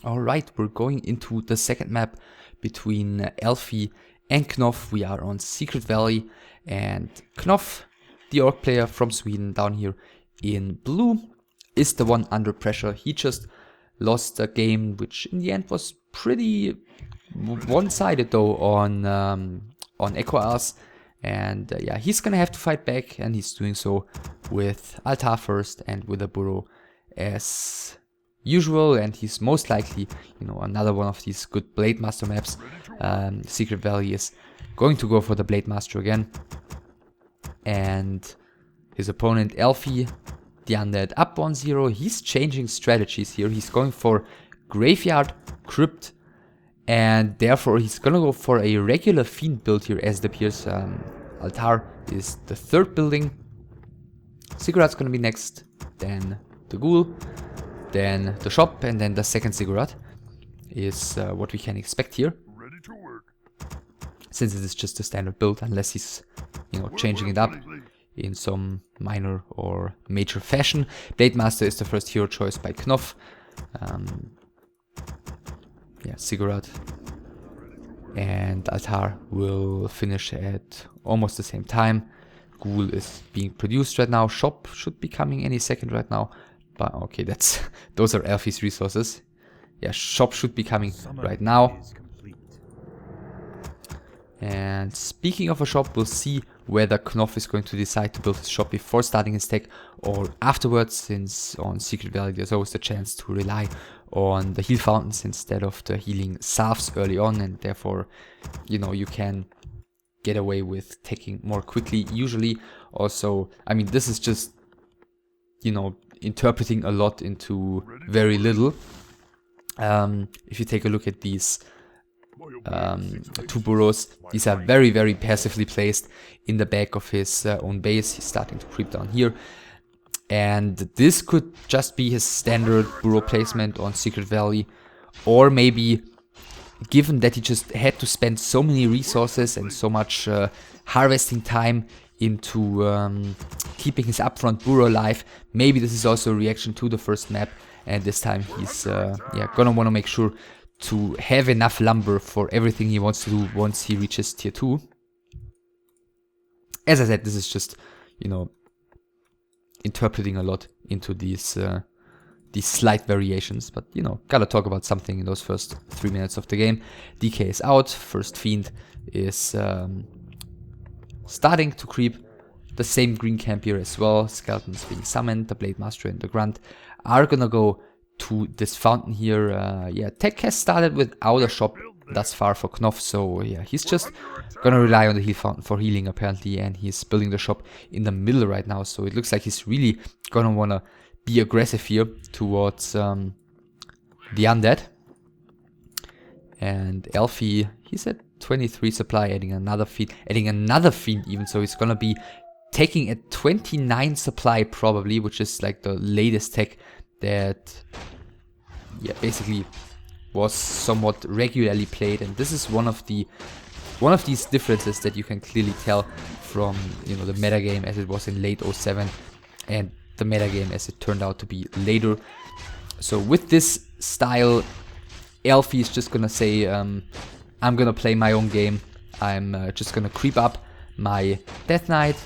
Alright, we're going into the second map between Elfi and KnOfF. We are on Secret Valley, and KnOfF, the orc player from Sweden down here in blue, is the one under pressure. He just lost a game which in the end was pretty one-sided though on Echo Ars. And yeah, he's gonna have to fight back, and he's doing so with Altar first and with a burrow as usual, and he's most likely, you know, another one of these good Blade Master maps. Secret Valley is going to go for the Blade Master again, and his opponent Elfi, the Undead, up 1-0. He's changing strategies here. He's going for Graveyard, Crypt, and therefore he's gonna go for a regular Fiend build here as it appears. Altar is the third building. Ziggurat's gonna be next, then the Ghoul, then the shop, and then the second Ziggurat is what we can expect here. Ready to work. Since it is just a standard build, unless he's, you know, changing it up in some minor or major fashion. Blade Master is the first hero choice by KnOfF. Yeah, Ziggurat and Altar will finish at almost the same time. Ghoul is being produced right now. Shop should be coming any second right now. But okay, those are Elfi's resources. Yeah, shop should be coming right now. And speaking of a shop, we'll see whether KnOfF is going to decide to build his shop before starting his tech or afterwards, since on Secret Valley there's always the chance to rely on the heal fountains instead of the healing salves early on, and therefore, you know, you can get away with taking more quickly usually. Also, I mean, this is just, you know, interpreting a lot into very little. If you take a look at these two burrows, these are very, very passively placed in the back of his own base. He's starting to creep down here, and this could just be his standard burrow placement on Secret Valley, or maybe, given that he just had to spend so many resources and so much harvesting time into keeping his upfront burrow alive, maybe this is also a reaction to the first map, and this time he's yeah, gonna want to make sure to have enough lumber for everything he wants to do once he reaches tier 2. As I said, this is just, you know, interpreting a lot into these slight variations, but, you know, gotta talk about something in those first 3 minutes of the game. DK is out, first Fiend is starting to creep. The same green camp here as well. Skeletons being summoned. The Blade Master and the Grunt are gonna go to this fountain here. Yeah, tech has started without a shop thus far for KnOfF, so yeah, he's just gonna rely on the heal fountain for healing apparently, and he's building the shop in the middle right now, so it looks like he's really gonna wanna be aggressive here towards the Undead. And Elfi, he's at 23 supply, adding another Fiend even, so he's gonna be taking at 29 supply probably, which is like the latest tech that, yeah, basically was somewhat regularly played. And this is one of these differences that you can clearly tell from, you know, the metagame as it was in late 07 and the metagame as it turned out to be later. So with this style, Elfi is just gonna say, I'm gonna play my own game. I'm just gonna creep up my Death Knight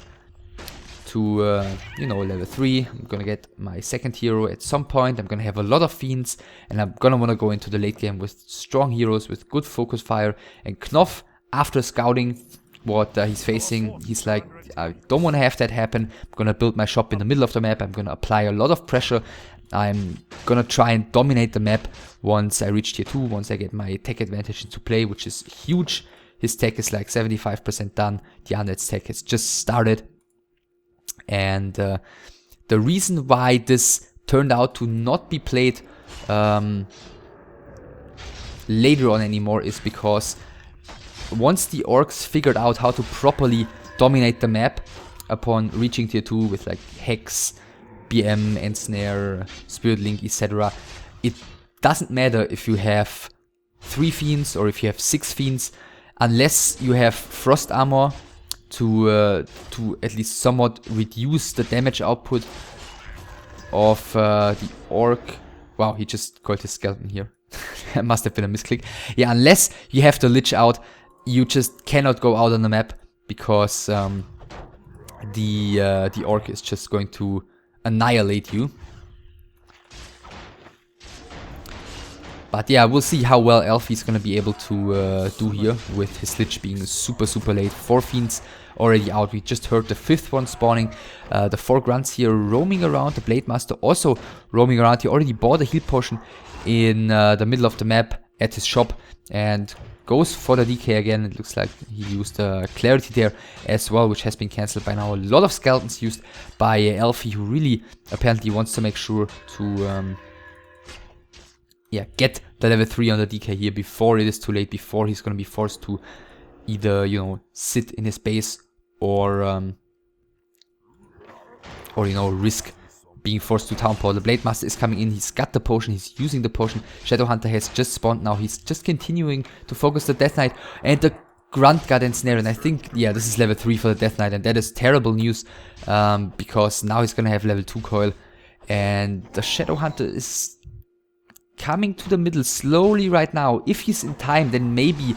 to, you know, level 3. I'm gonna get my second hero at some point. I'm gonna have a lot of Fiends, and I'm gonna wanna go into the late game with strong heroes, with good focus fire. And KnOfF, after scouting what he's facing, he's like, I don't wanna have that happen. I'm gonna build my shop in the middle of the map. I'm gonna apply a lot of pressure. I'm gonna try and dominate the map once I reach tier 2, once I get my tech advantage into play, which is huge. His tech is like 75% done. The Undead's tech has just started. And the reason why this turned out to not be played later on anymore is because once the orcs figured out how to properly dominate the map upon reaching tier 2 with like Hex, BM, Ensnare, Spirit Link, etc., it doesn't matter if you have 3 Fiends or if you have 6 Fiends, unless you have Frost Armor to at least somewhat reduce the damage output of the orc. Wow, he just called his skeleton here. Must have been a misclick. Yeah, unless you have the Lich out, you just cannot go out on the map, because the Orc is just going to annihilate you. But yeah, we'll see how well Elfie is going to be able to do here with his Lich being super late. 4 Fiends already out. We just heard the 5th one spawning. The 4 Grunts here roaming around. The Blade Master also roaming around. He already bought a heal potion in the middle of the map at his shop and goes for the DK again. It looks like he used Clarity there as well, which has been cancelled by now. A lot of skeletons used by Elfie, who really apparently wants to make sure to yeah, get the level 3 on the DK here before it is too late, before he's going to be forced to either, you know, sit in his base or you know, risk being forced to town portal. The Blade Master is coming in, he's got the potion, he's using the potion. Shadowhunter has just spawned now, he's just continuing to focus the Death Knight, and the Grunt got ensnared, and I think, yeah, this is level 3 for the Death Knight, and that is terrible news, because now he's going to have level 2 coil, and the Shadowhunter is coming to the middle slowly right now. If he's in time, then maybe...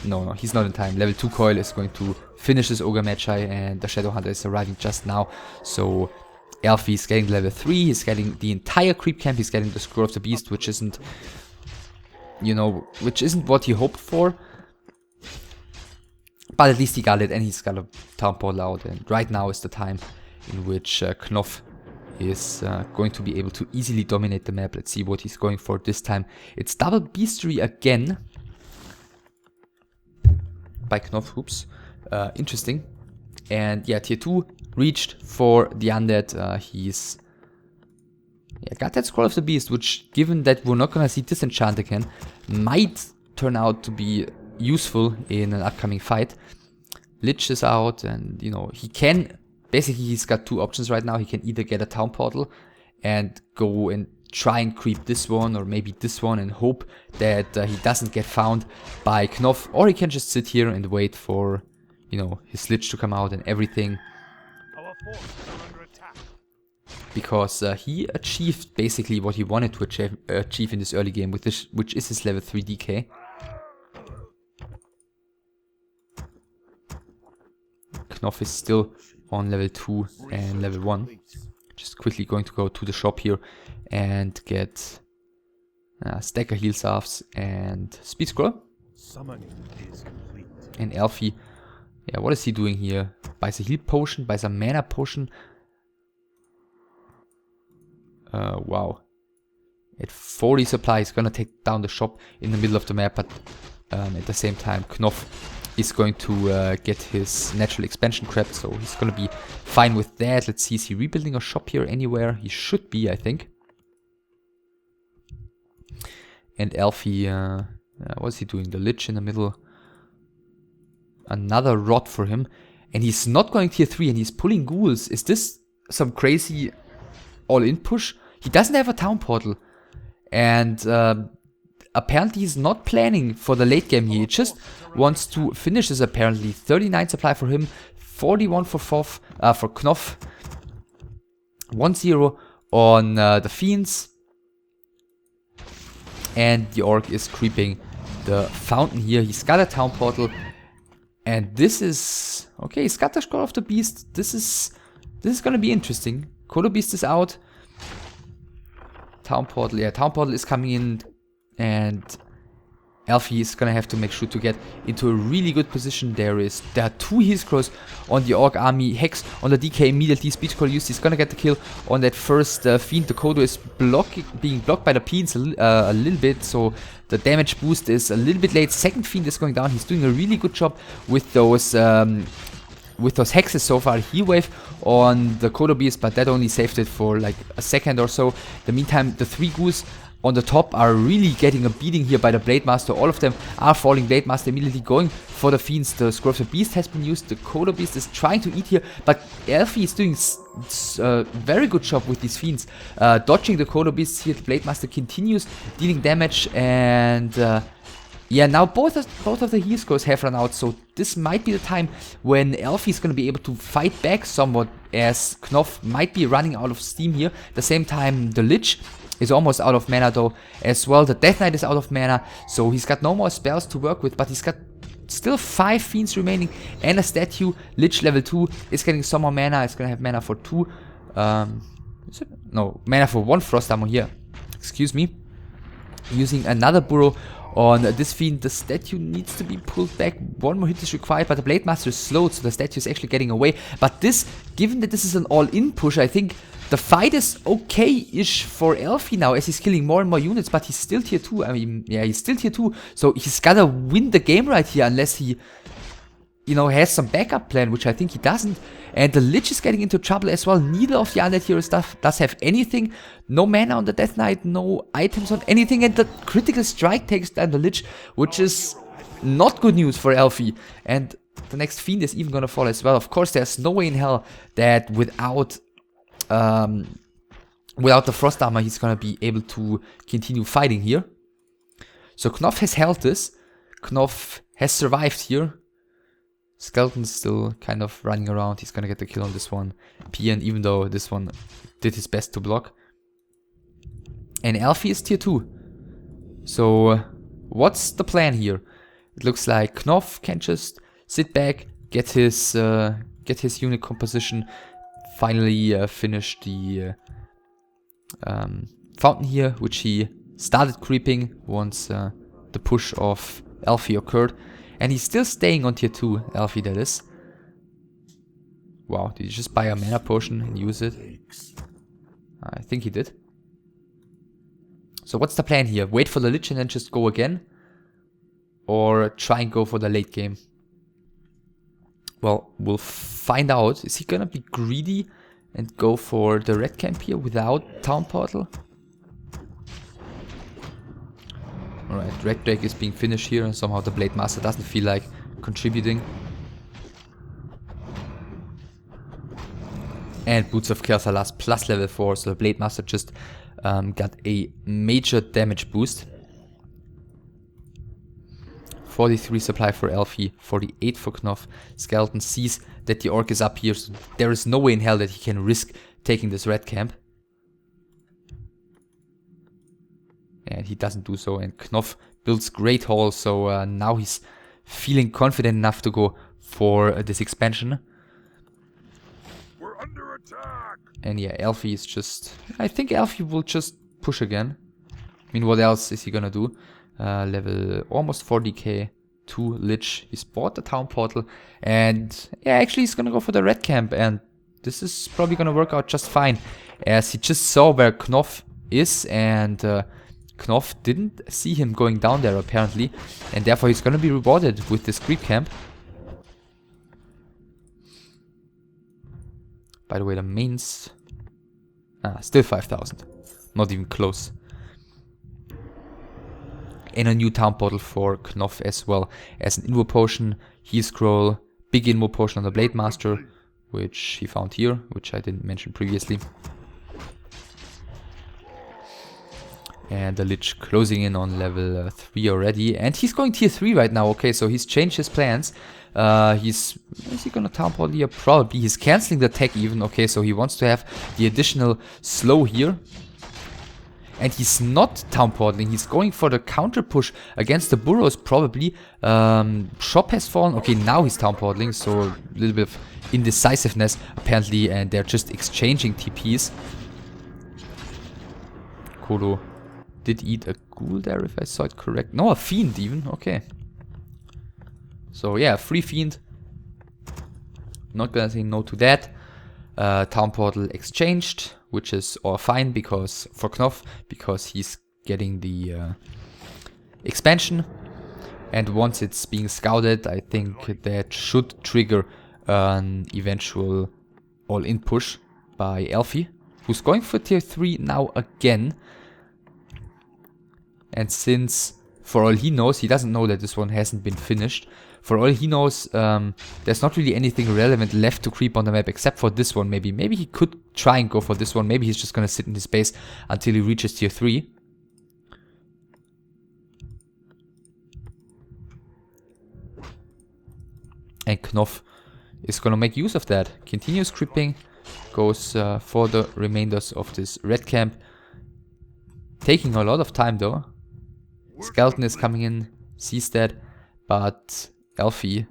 No, he's not in time. Level 2 coil is going to finish this Ogre Magi, and the Shadowhunter is arriving just now. So Elfie is getting level 3, he's getting the entire creep camp, he's getting the Scroll of the Beast, which isn't, you know, which isn't what he hoped for. But at least he got it, and he's got a town portal out, and right now is the time in which KnOfF is going to be able to easily dominate the map. Let's see what he's going for this time. It's double beastry again by KnOfF. Oops. Interesting. And yeah, tier 2 reached for the undead. He's got that Scroll of the Beast, which, given that we're not gonna see Disenchant again, might turn out to be useful in an upcoming fight. Lich is out, and you know, he can... Basically, he's got 2 options right now. He can either get a town portal and go and try and creep this one, or maybe this one, and hope that he doesn't get found by KnOfF, or he can just sit here and wait for, you know, his Lich to come out and everything. Because he achieved basically what he wanted to achieve in this early game, with this, which is his level 3 DK. KnOfF is still on level 2 and level 1. Just quickly going to go to the shop here and get Stacker Heal Salves and Speed Scroll. And Elfie, yeah, what is he doing here? Buys a heal potion, buys a mana potion. Wow. At 40 supply, he's gonna take down the shop in the middle of the map, but at the same time, KnOfF is going to get his natural expansion crap, so he's going to be fine with that. Let's see, is he rebuilding a shop here anywhere? He should be, I think. And Elfie, what's he doing? The Lich in the middle. Another rod for him. And he's not going tier 3, and he's pulling ghouls. Is this some crazy all-in push? He doesn't have a town portal. And apparently he's not planning for the late game here. He just wants to finish this apparently. 39 supply for him, 41 for KnOfF. 1-0 on the Fiends. And the Orc is creeping the fountain here. He's got a town portal. And this is... Okay, he's got the Scroll of the Beast. This is gonna be interesting. Kodo Beast is out. Town portal, yeah, town portal is coming in. And Elfie is gonna have to make sure to get into a really good position. There are 2 heal scrolls on the Orc army. Hex on the DK immediately. Speed scroll used. He's gonna get the kill on that first Fiend. The Kodo is being blocked by the Peens a little bit, so the damage boost is a little bit late. Second Fiend is going down. He's doing a really good job with those hexes so far. Heal wave on the Kodo Beast, but that only saved it for like a second or so. In the meantime, the 3 ghouls on the top are really getting a beating here by the Blade Master. All of them are falling. Blade Master immediately going for the Fiends. The Scroll of the Beast has been used. The Kodo Beast is trying to eat here, but Elfie is doing a very good job with these Fiends. Dodging the Kodo Beasts here. The Blade Master continues dealing damage, and yeah, now both of the heal scrolls have run out, so this might be the time when Elfie is going to be able to fight back somewhat, as KnOfF might be running out of steam here. At the same time, the Lich is almost out of mana though as well. The Death Knight is out of mana, so he's got no more spells to work with, but he's got still 5 fiends remaining and a statue. Lich level 2 is getting some more mana. It's gonna have mana for 2. Is it? No, mana for 1 frost armor here. Excuse me. Using another burrow on this fiend. The statue needs to be pulled back. 1 more hit is required, but the Blade Master is slowed, so the statue is actually getting away. But this, given that this is an all-in push, I think the fight is okay-ish for Elfie now, as he's killing more and more units, but he's still tier 2. I mean, yeah, he's still tier 2, so he's gotta win the game right here, unless he, you know, has some backup plan, which I think he doesn't. And the Lich is getting into trouble as well. Neither of the undead heroes does have anything. No mana on the Death Knight, no items on anything, and the critical strike takes down the Lich, which is not good news for Elfie. And the next fiend is even gonna fall as well. Of course, there's no way in hell that without the frost armor he's gonna be able to continue fighting here. So KnOfF has held this. KnOfF has survived here. Skeleton's still kind of running around. He's gonna get the kill on this one. PN, even though this one did his best to block. And Elfie is tier 2. So what's the plan here? It looks like KnOfF can just sit back, get his unit composition, finally finish the fountain here, which he started creeping once the push of Elfie occurred. And he's still staying on tier 2, Elfie that is. Wow, did he just buy a mana potion and use it? I think he did. So what's the plan here? Wait for the Lich and then just go again? Or try and go for the late game? Well, we'll find out. Is he gonna be greedy and go for the red camp here without Town Portal? Alright, Red Drake is being finished here, and somehow the Blade Master doesn't feel like contributing. And Boots of Chaos are last plus level 4, so the Blade Master just got a major damage boost. 43 supply for Elfie, 48 for KnOfF. Skeleton sees that the orc is up here, so there is no way in hell that he can risk taking this red camp. And he doesn't do so, and KnOfF builds Great Hall, so now he's feeling confident enough to go for this expansion. We're under attack. And yeah, Elfie is just... I think Elfie will just push again. I mean, what else is he gonna do? Level almost 40k, 2 Lich. He's bought the Town Portal, and yeah, actually he's gonna go for the red camp, and this is probably gonna work out just fine, as he just saw where KnOfF is, and KnOfF didn't see him going down there apparently, and therefore he's gonna be rewarded with this creep camp. By the way, the mains... still 5,000. Not even close. And a new Town Portal for KnOfF as well as an Invo Potion, Heal Scroll, big Invo Potion on the Blade Master, which he found here, which I didn't mention previously. And the Lich closing in on level 3 already. And he's going tier 3 right now. Okay, so he's changed his plans. Is he gonna Town Portal here? Probably. He's canceling the attack even. Okay, so he wants to have the additional slow here. And he's not Town Portaling. He's going for the counter push against the burrows probably. Shop has fallen. Okay, now he's Town Portaling. So a little bit of indecisiveness apparently. And they're just exchanging TPs. Kodo did eat a ghoul there, if I saw it correct. No, a fiend even. Okay. So yeah, free fiend. Not gonna say no to that. Town Portal exchanged, which is all fine because for KnOfF, because he's getting the expansion. And once it's being scouted, I think that should trigger an eventual all-in push by Elfie, who's going for tier 3 now again. And since, for all he knows, he doesn't know that this one hasn't been finished. For all he knows, there's not really anything relevant left to creep on the map except for this one maybe. Maybe he could try and go for this one. Maybe he's just gonna sit in his base until he reaches tier 3. And KnOfF is gonna make use of that. Continues creeping, goes for the remainders of this red camp. taking a lot of time though. Skeleton is coming in, sees that, but Elfie,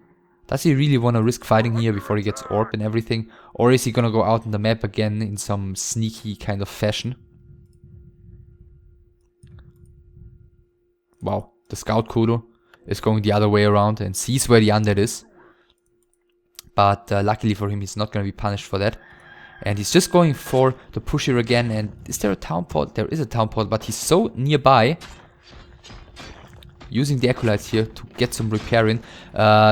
does he really want to risk fighting here before he gets orb and everything? Or is he gonna go out on the map again in some sneaky kind of fashion? Wow, the scout Kodo is going the other way around and sees where the undead is. But luckily for him, he's not gonna be punished for that. And he's just going for the push here again. And is there a town pod? There is a town pod, but he's so nearby. Using the acolytes here to get some repair in,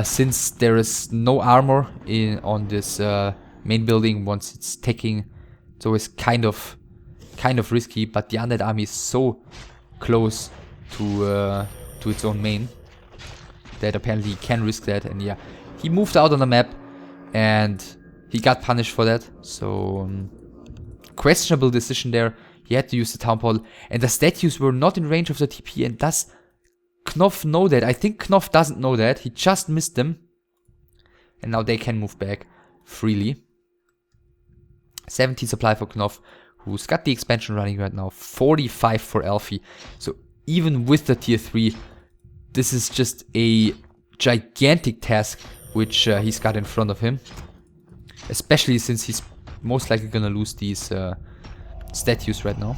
since there is no armor on this main building once it's taking. It's always kind of risky, but the undead army is so close to its own main that apparently he can risk that. And yeah, he moved out on the map and he got punished for that. So questionable decision there. He had to use the town portal, and the statues were not in range of the TP. And does KnOfF know that? I think KnOfF doesn't know that. He just missed them. And now they can move back freely. 17 supply for KnOfF, who's got the expansion running right now. 45 for Elfie. So even with the tier 3, this is just a gigantic task which he's got in front of him. Especially since he's most likely gonna lose these statues right now.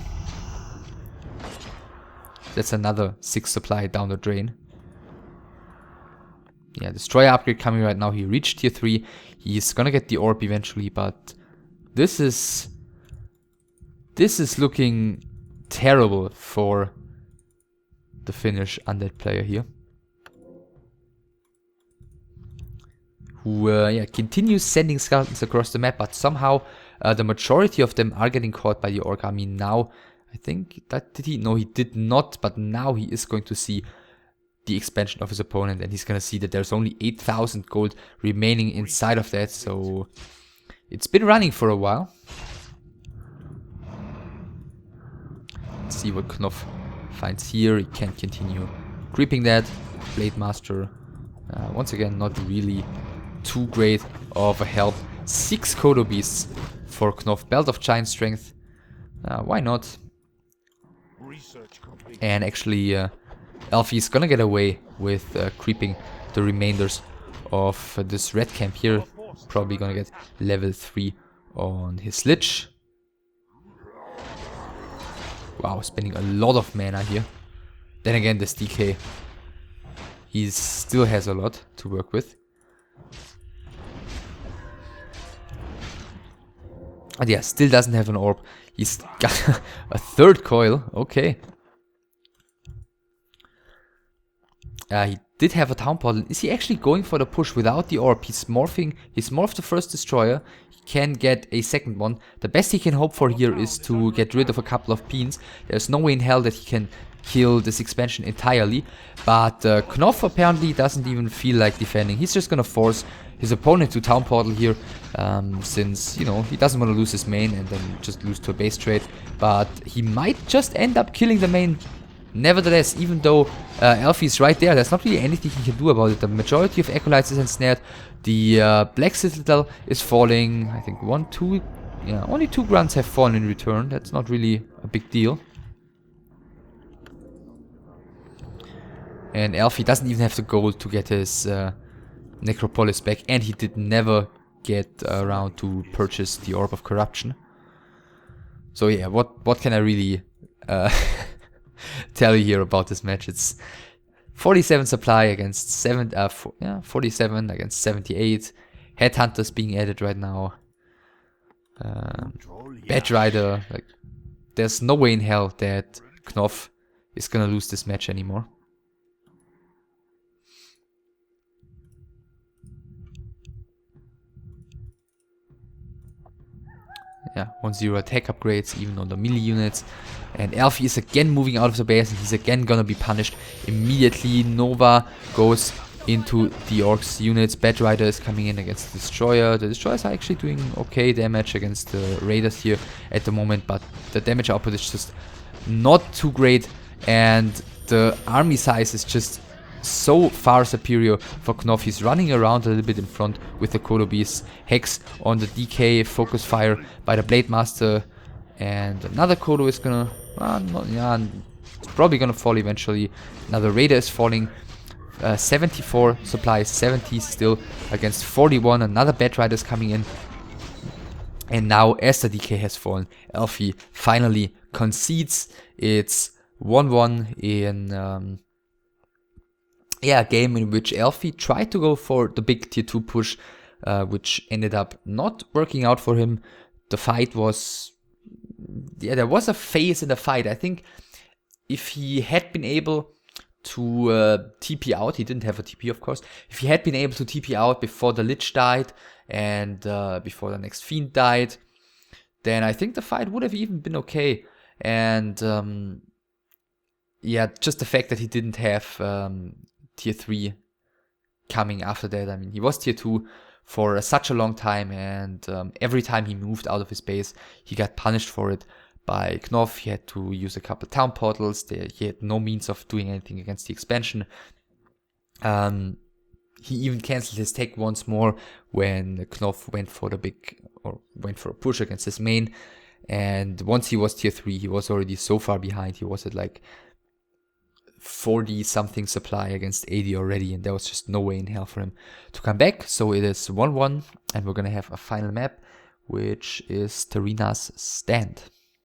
That's another 6 supply down the drain. Yeah, destroyer upgrade coming right now. He reached tier 3. He's gonna get the orb eventually, but this is looking terrible for the Finnish undead player here. Who yeah, continues sending skeletons across the map, but somehow the majority of them are getting caught by the orc army now. I think that did he? No, he did not, but now he is going to see the expansion of his opponent, and he's going to see that there's only 8,000 gold remaining inside of that, so it's been running for a while. Let's see what KnOfF finds here. He can't continue creeping that. Blade Master, once again, not really too great of a help. 6 Kodo Beasts for KnOfF. Belt of Giant Strength. Why not? And actually, Elfie is gonna get away with creeping the remainders of this red camp here. Probably gonna get level 3 on his Lich. Wow, spending a lot of mana here. Then again, this DK, he still has a lot to work with. And yeah, still doesn't have an orb. He's got a 3rd coil. Okay. He did have a town portal. Is he actually going for the push without the orb? He's morphed the first destroyer. He can get a 2nd one. The best he can hope for here is to get rid of a couple of beans. There's no way in hell that he can kill this expansion entirely. But KnOfF apparently doesn't even feel like defending. He's just gonna force his opponent to town portal here, since, you know, he doesn't want to lose his main and then just lose to a base trade. But he might just end up killing the main. Nevertheless, even though Elfie is right there, there's not really anything he can do about it. The majority of acolytes is ensnared. The Black Citadel is falling. I think 1, 2, yeah, only 2 grunts have fallen in return. That's not really a big deal. And Elfie doesn't even have the gold to get his Necropolis back, and he did never get around to purchase the Orb of Corruption. So yeah, what can I really tell you here about this match? It's 47 supply against 47 against 78. Headhunters being added right now. Bad Rider, like, there's no way in hell that KnOfF is gonna lose this match anymore. Yeah, 1-0 attack upgrades, even on the melee units. And Elfie is again moving out of the base, and he's again gonna be punished immediately. Nova goes into the Orcs units. Bad Rider is coming in against the Destroyer. The Destroyers are actually doing okay damage against the Raiders here at the moment, but the damage output is just not too great, and the army size is just so far superior for KnOfF. He's running around a little bit in front with the Kodo Beasts. Hex on the DK, focus fire by the Blade Master. And another Kodo is gonna, it's probably gonna fall eventually. Another Raider is falling. 74 supplies, 70 still against 41. Another Bat Rider is coming in. And now, as the DK has fallen, Elfie finally concedes. It's 1-1 in a game in which Elfie tried to go for the big tier 2 push, which ended up not working out for him. The fight was, there was a phase in the fight. I think if he had been able to TP out, he didn't have a TP of course, if he had been able to TP out before the Lich died and before the next Fiend died, then I think the fight would have even been okay. And yeah, just the fact that he didn't have tier 3 coming after that. I mean, he was tier 2 for such a long time, and every time he moved out of his base, he got punished for it by KnOfF. He had to use a couple town portals. He had no means of doing anything against the expansion. He even cancelled his tech once more when KnOfF went for a push against his main. And once he was tier 3, he was already so far behind. He was at like 40 something supply against 80 already, and there was just no way in hell for him to come back. So it is 1-1, and we're gonna have a final map, which is Tarina's Stand.